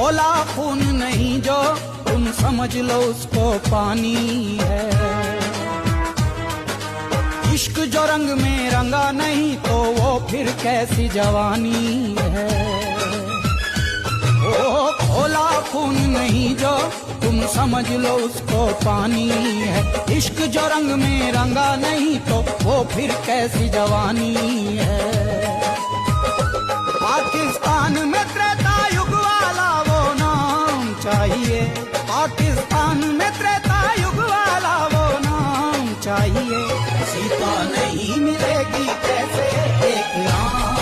खोला खून नहीं जो तुम समझ लो उसको पानी है। इश्क जो रंग में रंगा नहीं तो वो फिर कैसी जवानी है। ओ खोला खून नहीं जो तुम समझ लो उसको पानी है। इश्क जो रंग में रंगा नहीं तो वो फिर कैसी जवानी है। पाकिस्तान में त्रेता युग वाला वो नाम चाहिए। पाकिस्तान में त्रेता युग वाला वो नाम चाहिए। सीता नहीं मिलेगी कैसे एक राम।